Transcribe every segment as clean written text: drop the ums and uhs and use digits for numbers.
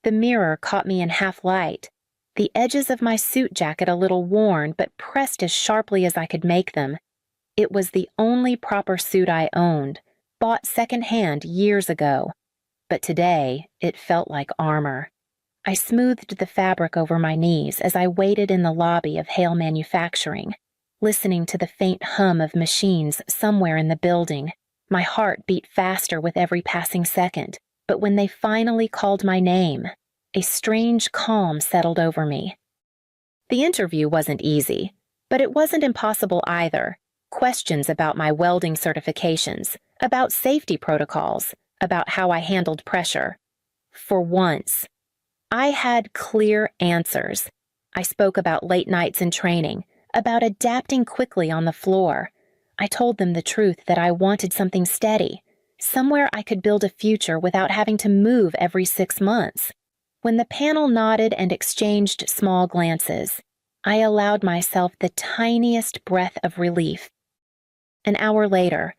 The mirror caught me in half light, the edges of my suit jacket a little worn but pressed as sharply as I could make them. It was the only proper suit I owned, bought secondhand years ago, but today it felt like armor. I smoothed the fabric over my knees as I waited in the lobby of Hale Manufacturing, listening to the faint hum of machines somewhere in the building. My heart beat faster with every passing second, but when they finally called my name, a strange calm settled over me. The interview wasn't easy, but it wasn't impossible either. Questions about my welding certifications, about safety protocols, about how I handled pressure. For once, I had clear answers. I spoke about late nights in training, about adapting quickly on the floor. I told them the truth that I wanted something steady, somewhere I could build a future without having to move every 6 months. When the panel nodded and exchanged small glances, I allowed myself the tiniest breath of relief. An hour later,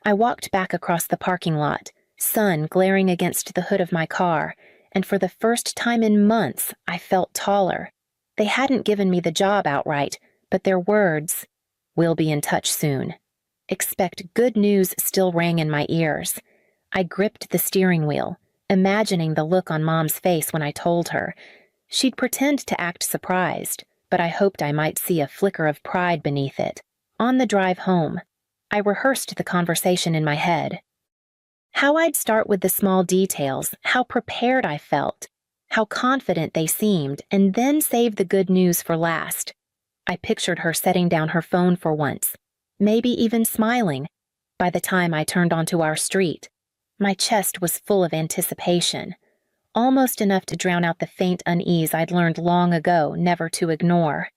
I walked back across the parking lot, sun glaring against the hood of my car, and for the first time in months, I felt taller. They hadn't given me the job outright, but their words, "We'll be in touch soon." Expect good news still rang in my ears. I gripped the steering wheel, imagining the look on Mom's face when I told her. She'd pretend to act surprised, but I hoped I might see a flicker of pride beneath it. On the drive home, I rehearsed the conversation in my head. How I'd start with the small details, how prepared I felt, how confident they seemed, and then save the good news for last. I pictured her setting down her phone for once, maybe even smiling, by the time I turned onto our street. My chest was full of anticipation, almost enough to drown out the faint unease I'd learned long ago never to ignore.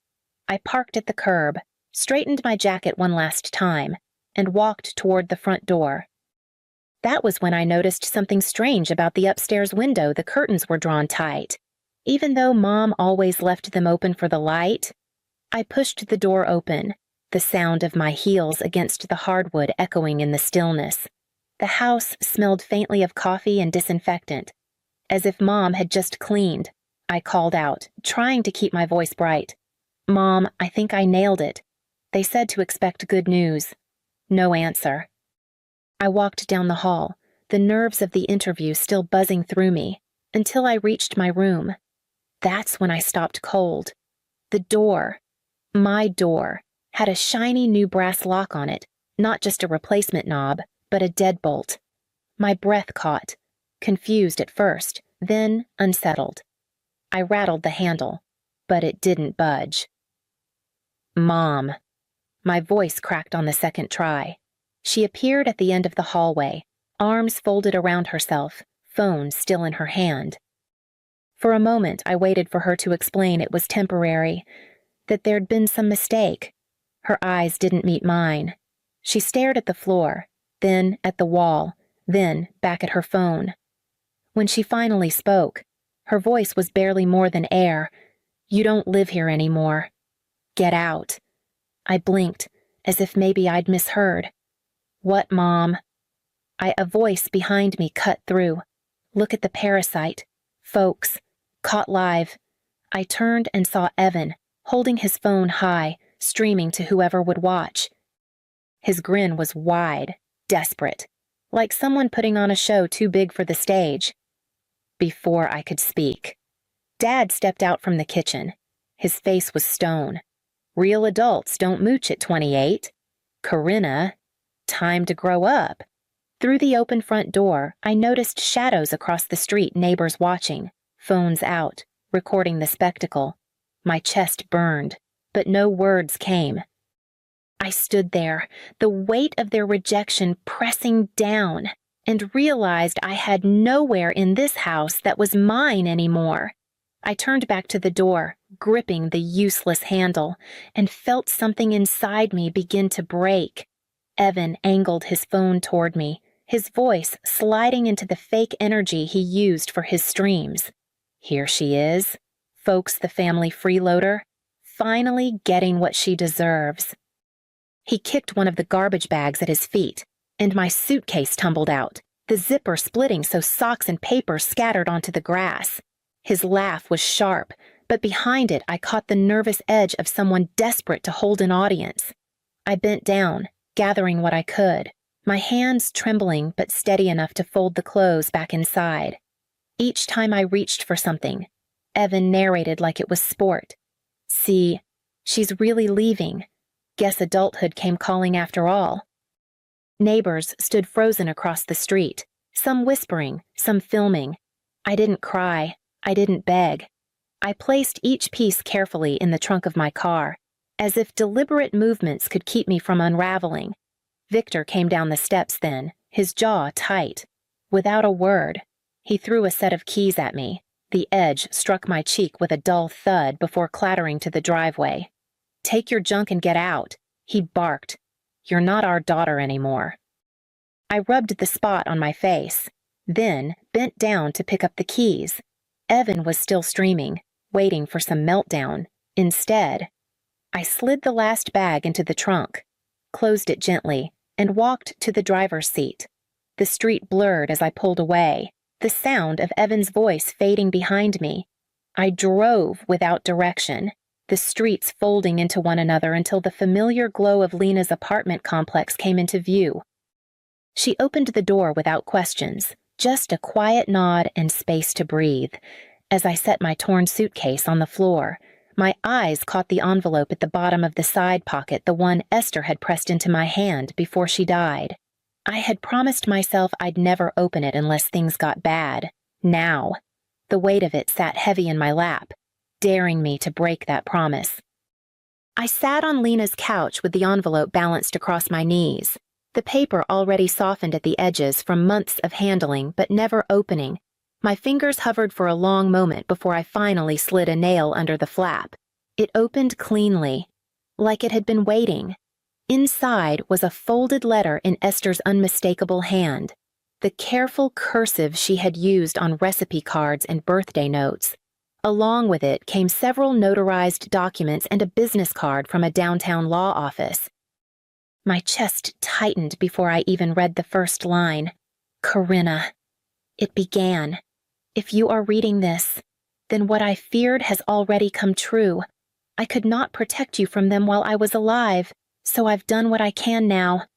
I parked at the curb, straightened my jacket one last time, and walked toward the front door. That was when I noticed something strange about the upstairs window. The curtains were drawn tight. Even though Mom always left them open for the light, I pushed the door open, the sound of my heels against the hardwood echoing in the stillness. The house smelled faintly of coffee and disinfectant, as if Mom had just cleaned. I called out, trying to keep my voice bright. "Mom, I think I nailed it. They said to expect good news." No answer. I walked down the hall, the nerves of the interview still buzzing through me, until I reached my room. That's when I stopped cold. The door, my door, had a shiny new brass lock on it, not just a replacement knob, but a deadbolt. My breath caught, confused at first, then unsettled. I rattled the handle, but it didn't budge. "Mom." My voice cracked on the second try. She appeared at the end of the hallway, arms folded around herself, phone still in her hand. For a moment, I waited for her to explain it was temporary, that there'd been some mistake. Her eyes didn't meet mine. She stared at the floor, then at the wall, then back at her phone. When she finally spoke, her voice was barely more than air. "You don't live here anymore. Get out." I blinked, as if maybe I'd misheard. "What, Mom?" A voice behind me cut through. "Look at the parasite. Folks. Caught live." I turned and saw Evan, holding his phone high, streaming to whoever would watch. His grin was wide, desperate, like someone putting on a show too big for the stage. Before I could speak, Dad stepped out from the kitchen. His face was stone. "Real adults don't mooch at 28. Corinna, time to grow up." Through the open front door, I noticed shadows across the street, neighbors watching, phones out, recording the spectacle. My chest burned, but no words came. I stood there, the weight of their rejection pressing down, and realized I had nowhere in this house that was mine anymore. I turned back to the door, gripping the useless handle, and felt something inside me begin to break. Evan angled his phone toward me, his voice sliding into the fake energy he used for his streams. Here she is, Folks the family freeloader, finally getting what she deserves. He kicked one of the garbage bags at his feet, and my suitcase tumbled out, the zipper splitting so socks and paper scattered onto the grass. His laugh was sharp, but behind it I caught the nervous edge of someone desperate to hold an audience. I bent down, gathering what I could, my hands trembling but steady enough to fold the clothes back inside. Each time I reached for something, Evan narrated like it was sport. "See, she's really leaving. Guess adulthood came calling after all." Neighbors stood frozen across the street, some whispering, some filming. I didn't cry. I didn't beg. I placed each piece carefully in the trunk of my car, as if deliberate movements could keep me from unraveling. Victor came down the steps then, his jaw tight. Without a word, he threw a set of keys at me. The edge struck my cheek with a dull thud before clattering to the driveway. "Take your junk and get out," he barked. "You're not our daughter anymore." I rubbed the spot on my face, then bent down to pick up the keys. Evan was still streaming, waiting for some meltdown. Instead, I slid the last bag into the trunk, closed it gently, and walked to the driver's seat. The street blurred as I pulled away, the sound of Evan's voice fading behind me. I drove without direction, the streets folding into one another until the familiar glow of Lena's apartment complex came into view. She opened the door without questions, just a quiet nod and space to breathe. As I set my torn suitcase on the floor, my eyes caught the envelope at the bottom of the side pocket, the one Esther had pressed into my hand before she died. I had promised myself I'd never open it unless things got bad. Now, the weight of it sat heavy in my lap, daring me to break that promise. I sat on Lena's couch with the envelope balanced across my knees, the paper already softened at the edges from months of handling but never opening. My fingers hovered for a long moment before I finally slid a nail under the flap. It opened cleanly, like it had been waiting. Inside was a folded letter in Esther's unmistakable hand, the careful cursive she had used on recipe cards and birthday notes. Along with it came several notarized documents and a business card from a downtown law office. My chest tightened before I even read the first line. "Corinna." It began. "If you are reading this, then what I feared has already come true. I could not protect you from them while I was alive, so I've done what I can now."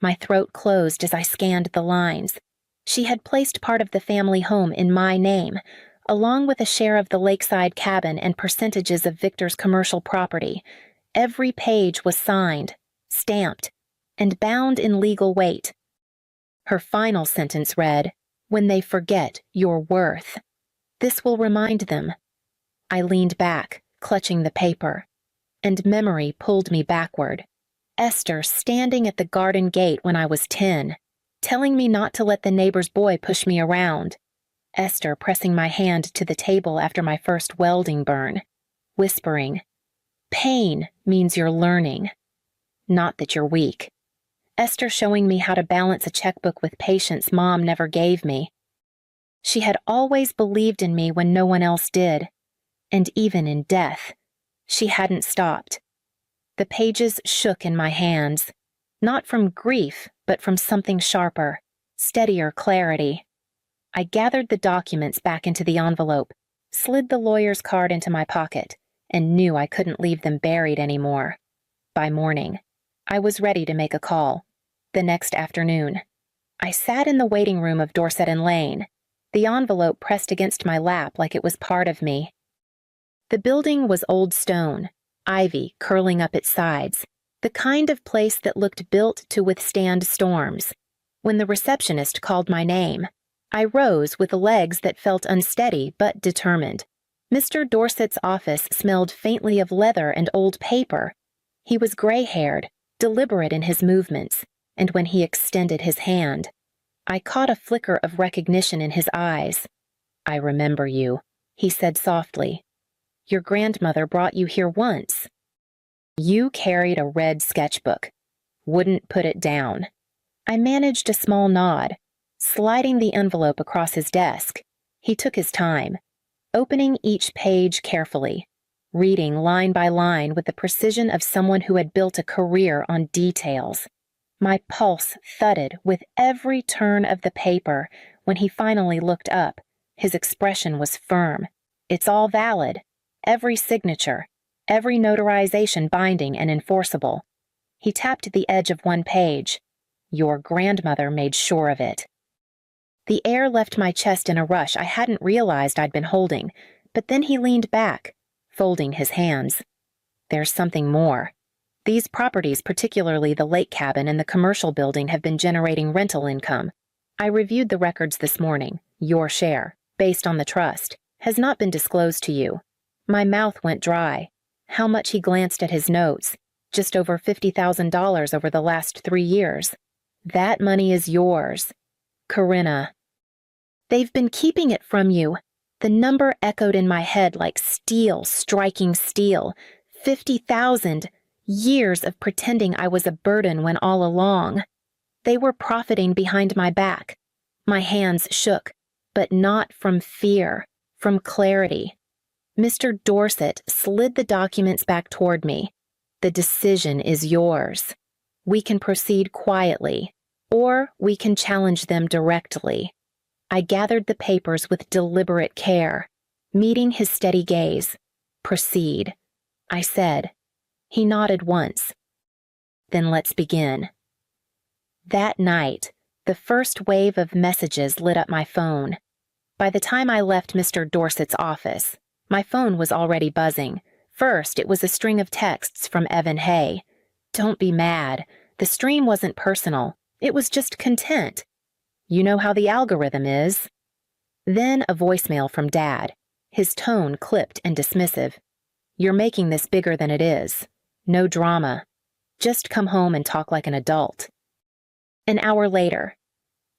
My throat closed as I scanned the lines. She had placed part of the family home in my name, along with a share of the lakeside cabin and percentages of Victor's commercial property. Every page was signed, stamped, and bound in legal weight. Her final sentence read, "When they forget your worth, this will remind them." I leaned back, clutching the paper, and memory pulled me backward. Esther standing at the garden gate when I was 10, telling me not to let the neighbor's boy push me around. Esther pressing my hand to the table after my first welding burn, whispering, "Pain means you're learning, not that you're weak." Esther showing me how to balance a checkbook with patience Mom never gave me. She had always believed in me when no one else did, and even in death, she hadn't stopped. The pages shook in my hands, not from grief, but from something sharper, steadier clarity. I gathered the documents back into the envelope, slid the lawyer's card into my pocket, and knew I couldn't leave them buried anymore. By morning, I was ready to make a call. The next afternoon, I sat in the waiting room of Dorset and Lane, the envelope pressed against my lap like it was part of me. The building was old stone, ivy curling up its sides, the kind of place that looked built to withstand storms. When the receptionist called my name, I rose with legs that felt unsteady but determined. Mr. Dorset's office smelled faintly of leather and old paper. He was gray-haired, deliberate in his movements, and when he extended his hand, I caught a flicker of recognition in his eyes. "I remember you," he said softly. "Your grandmother brought you here once. You carried a red sketchbook. Wouldn't put it down." I managed a small nod, sliding the envelope across his desk. He took his time, opening each page carefully, reading line by line with the precision of someone who had built a career on details. My pulse thudded with every turn of the paper. When he finally looked up, his expression was firm, It's all valid. Every signature, every notarization binding and enforceable. He tapped the edge of one page. Your grandmother made sure of it. The air left my chest in a rush I hadn't realized I'd been holding, but then he leaned back, folding his hands. There's something more. These properties, particularly the lake cabin and the commercial building, have been generating rental income. I reviewed the records this morning. Your share, based on the trust, has not been disclosed to you. My mouth went dry. How much he glanced at his notes. Just over $50,000 over the last 3 years. That money is yours. Corinna. They've been keeping it from you. The number echoed in my head like steel striking steel. 50,000. Years of pretending I was a burden when all along. They were profiting behind my back. My hands shook, but not from fear, from clarity. Mr. Dorset slid the documents back toward me. The decision is yours. We can proceed quietly, or we can challenge them directly. I gathered the papers with deliberate care, meeting his steady gaze. Proceed, I said. He nodded once. Then let's begin. That night, the first wave of messages lit up my phone. By the time I left Mr. Dorset's office, my phone was already buzzing. First, it was a string of texts from Evan Hay. Don't be mad. The stream wasn't personal. It was just content. You know how the algorithm is. Then a voicemail from Dad, his tone clipped and dismissive. You're making this bigger than it is. No drama. Just come home and talk like an adult. An hour later,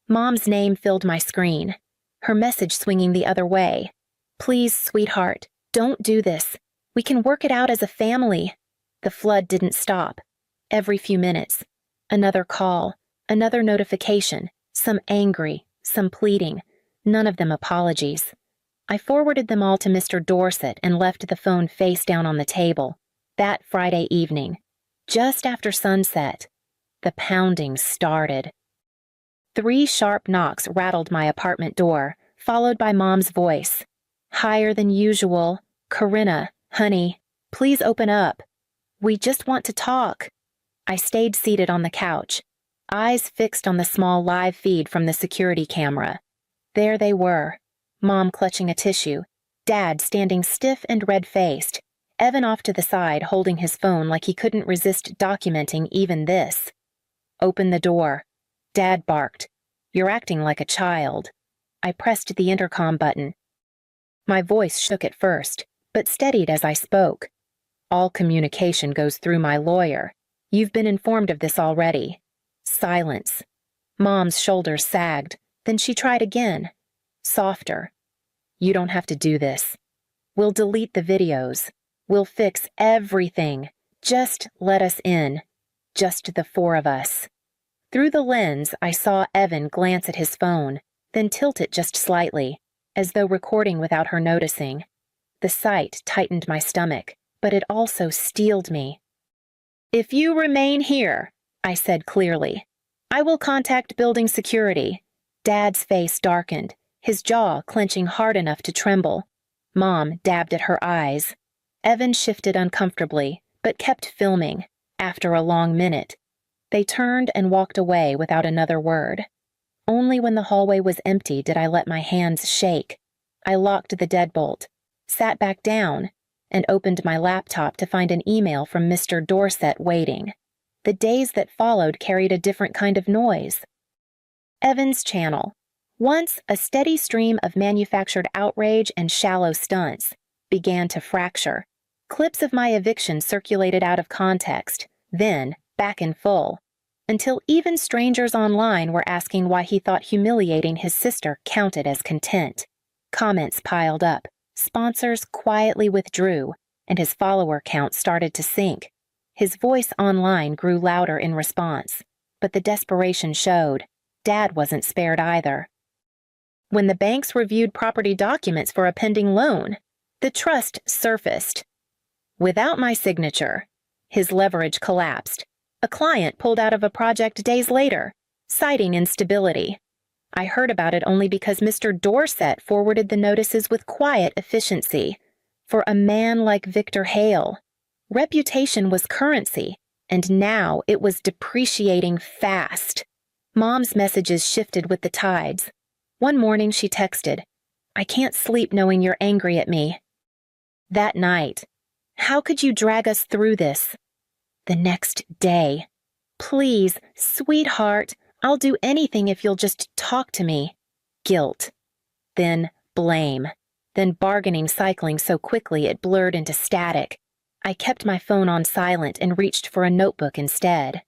Mom's name filled my screen, her message swinging the other way. Please, sweetheart, don't do this. We can work it out as a family. The flood didn't stop. Every few minutes. Another call, another notification, some angry, some pleading, none of them apologies. I forwarded them all to Mr. Dorset and left the phone face down on the table. That Friday evening, just after sunset, the pounding started. 3 sharp knocks rattled my apartment door, followed by Mom's voice. Higher than usual. Corinna, honey, please open up. We just want to talk. I stayed seated on the couch, eyes fixed on the small live feed from the security camera. There they were, Mom clutching a tissue, Dad standing stiff and red-faced, Evan off to the side holding his phone like he couldn't resist documenting even this. Open the door. Dad barked. You're acting like a child. I pressed the intercom button. My voice shook at first, but steadied as I spoke. All communication goes through my lawyer. You've been informed of this already. Silence. Mom's shoulders sagged, then she tried again. Softer. You don't have to do this. We'll delete the videos. We'll fix everything. Just let us in. Just the 4 of us. Through the lens, I saw Evan glance at his phone, then tilt it just slightly, as though recording without her noticing. The sight tightened my stomach, but it also steeled me. If you remain here, I said clearly, I will contact building security. Dad's face darkened, his jaw clenching hard enough to tremble. Mom dabbed at her eyes. Evan shifted uncomfortably, but kept filming. After a long minute, they turned and walked away without another word. Only when the hallway was empty did I let my hands shake. I locked the deadbolt, sat back down, and opened my laptop to find an email from Mr. Dorset waiting. The days that followed carried a different kind of noise. Evan's channel, once a steady stream of manufactured outrage and shallow stunts, began to fracture. Clips of my eviction circulated out of context, then back in full, until even strangers online were asking why he thought humiliating his sister counted as content. Comments piled up, sponsors quietly withdrew, and his follower count started to sink. His voice online grew louder in response, but the desperation showed. Dad wasn't spared either. When the banks reviewed property documents for a pending loan, the trust surfaced. Without my signature, his leverage collapsed. A client pulled out of a project days later, citing instability. I heard about it only because Mr. Dorset forwarded the notices with quiet efficiency. For a man like Victor Hale, reputation was currency, and now it was depreciating fast. Mom's messages shifted with the tides. One morning she texted, "I can't sleep knowing you're angry at me." That night, "How could you drag us through this?" The next day, "Please, sweetheart, I'll do anything if you'll just talk to me." Guilt. Then blame. Then bargaining cycling so quickly it blurred into static. I kept my phone on silent and reached for a notebook instead.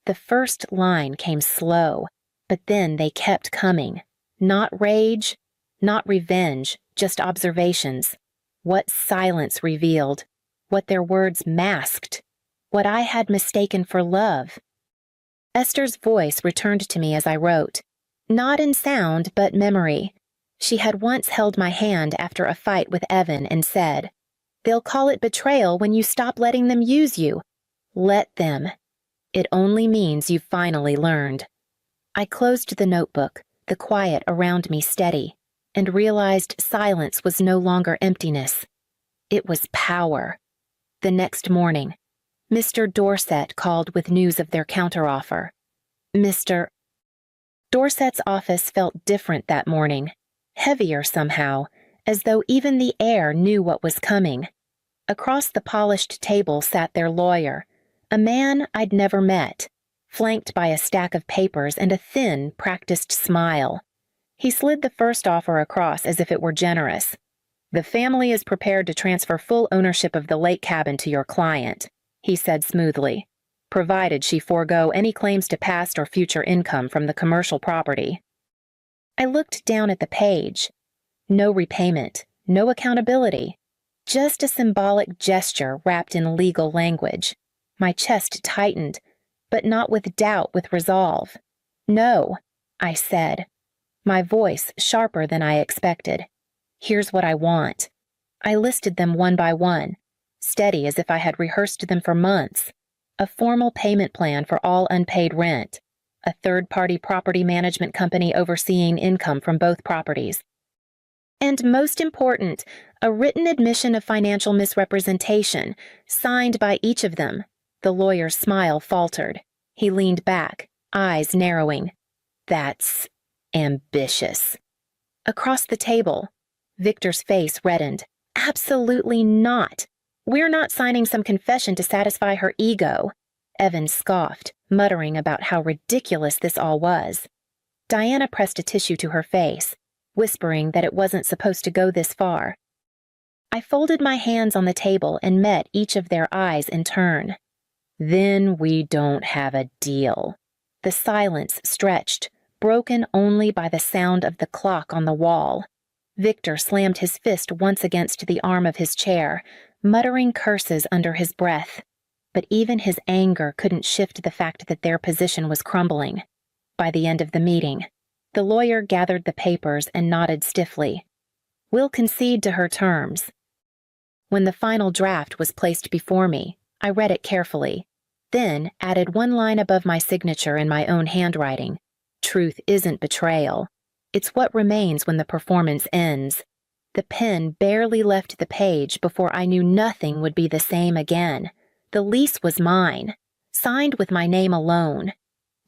The first line came slow, but then they kept coming. Not rage, not revenge, just observations. What silence revealed, what their words masked, what I had mistaken for love. Esther's voice returned to me as I wrote, not in sound but memory. She had once held my hand after a fight with Evan and said, "They'll call it betrayal when you stop letting them use you. Let them. It only means you've finally learned." I closed the notebook, the quiet around me steady, and realized silence was no longer emptiness. It was power. The next morning, Mr. Dorset called with news of their counteroffer. Mr. Dorset's office felt different that morning, heavier somehow, as though even the air knew what was coming. Across the polished table sat their lawyer, a man I'd never met, flanked by a stack of papers and a thin, practiced smile. He slid the first offer across as if it were generous. "The family is prepared to transfer full ownership of the lake cabin to your client," he said smoothly, "provided she forego any claims to past or future income from the commercial property." I looked down at the page. No repayment, no accountability, just a symbolic gesture wrapped in legal language. My chest tightened, but not with doubt, with resolve. "No," I said, my voice sharper than I expected. "Here's what I want." I listed them one by one, steady as if I had rehearsed them for months. A formal payment plan for all unpaid rent, a third-party property management company overseeing income from both properties, and most important, a written admission of financial misrepresentation, signed by each of them. The lawyer's smile faltered. He leaned back, eyes narrowing. "That's ambitious." Across the table, Victor's face reddened. "Absolutely not. We're not signing some confession to satisfy her ego." Evan scoffed, muttering about how ridiculous this all was. Diana pressed a tissue to her face, whispering that it wasn't supposed to go this far. I folded my hands on the table and met each of their eyes in turn. "Then we don't have a deal." The silence stretched, broken only by the sound of the clock on the wall. Victor slammed his fist once against the arm of his chair, muttering curses under his breath. But even his anger couldn't shift the fact that their position was crumbling. By the end of the meeting, the lawyer gathered the papers and nodded stiffly. "We'll concede to her terms." When the final draft was placed before me, I read it carefully, then added one line above my signature in my own handwriting. "Truth isn't betrayal. It's what remains when the performance ends." The pen barely left the page before I knew nothing would be the same again. The lease was mine, signed with my name alone.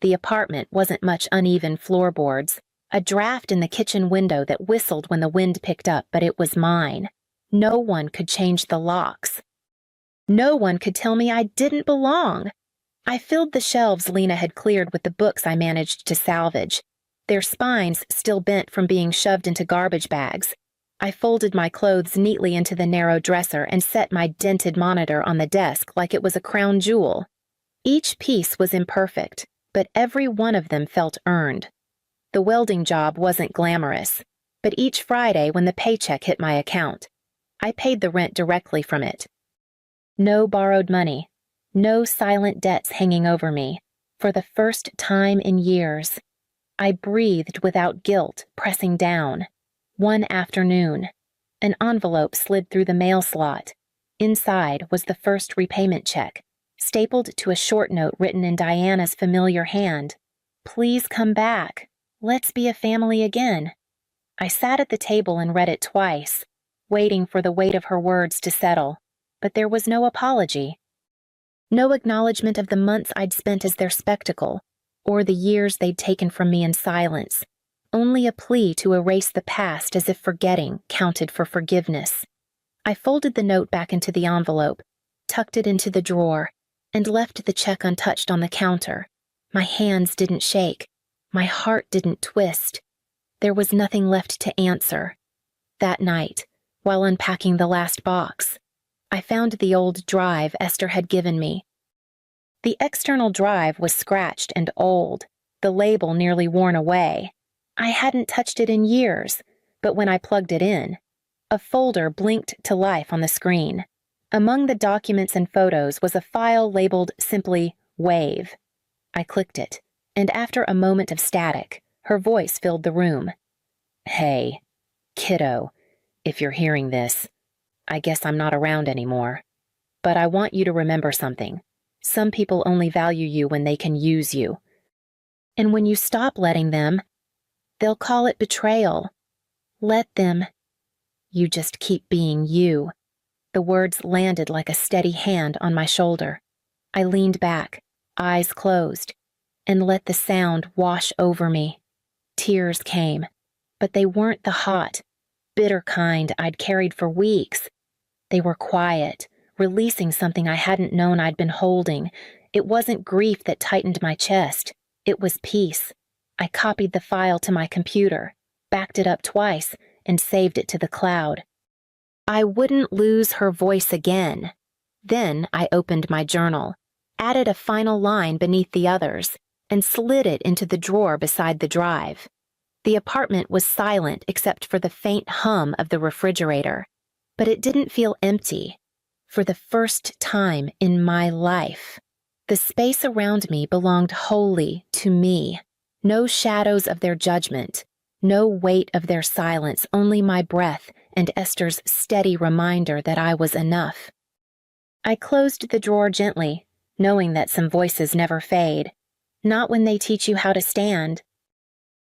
The apartment wasn't much uneven floorboards, a draft in the kitchen window that whistled when the wind picked up, but it was mine. No one could change the locks. No one could tell me I didn't belong. I filled the shelves Lena had cleared with the books I managed to salvage, their spines still bent from being shoved into garbage bags. I folded my clothes neatly into the narrow dresser and set my dented monitor on the desk like it was a crown jewel. Each piece was imperfect, but every one of them felt earned. The welding job wasn't glamorous, but each Friday when the paycheck hit my account, I paid the rent directly from it. No borrowed money, no silent debts hanging over me. For the first time in years, I breathed without guilt pressing down. One afternoon, an envelope slid through the mail slot. Inside was the first repayment check, stapled to a short note written in Diana's familiar hand. "Please come back." Let's be a family again. I sat at the table and read it twice, waiting for the weight of her words to settle, but there was no apology. No acknowledgement of the months I'd spent as their spectacle, or the years they'd taken from me in silence, only a plea to erase the past as if forgetting counted for forgiveness. I folded the note back into the envelope, tucked it into the drawer, and left the check untouched on the counter. My hands didn't shake. My heart didn't twist. There was nothing left to answer. That night, while unpacking the last box, I found the old drive Esther had given me. The external drive was scratched and old, the label nearly worn away. I hadn't touched it in years, but when I plugged it in, a folder blinked to life on the screen. Among the documents and photos was a file labeled simply Wave. I clicked it, and after a moment of static, her voice filled the room. Hey, kiddo, if you're hearing this, I guess I'm not around anymore. But I want you to remember something. Some people only value you when they can use you. And when you stop letting them, they'll call it betrayal. Let them. You just keep being you. The words landed like a steady hand on my shoulder. I leaned back, eyes closed, and let the sound wash over me. Tears came, but they weren't the hot, bitter kind I'd carried for weeks. They were quiet, releasing something I hadn't known I'd been holding. It wasn't grief that tightened my chest. It was peace. I copied the file to my computer, backed it up twice, and saved it to the cloud. I wouldn't lose her voice again. Then I opened my journal, added a final line beneath the others, and slid it into the drawer beside the drive. The apartment was silent except for the faint hum of the refrigerator, but it didn't feel empty. For the first time in my life, the space around me belonged wholly to me. No shadows of their judgment, no weight of their silence, only my breath and Esther's steady reminder that I was enough. I closed the drawer gently, knowing that some voices never fade. Not when they teach you how to stand,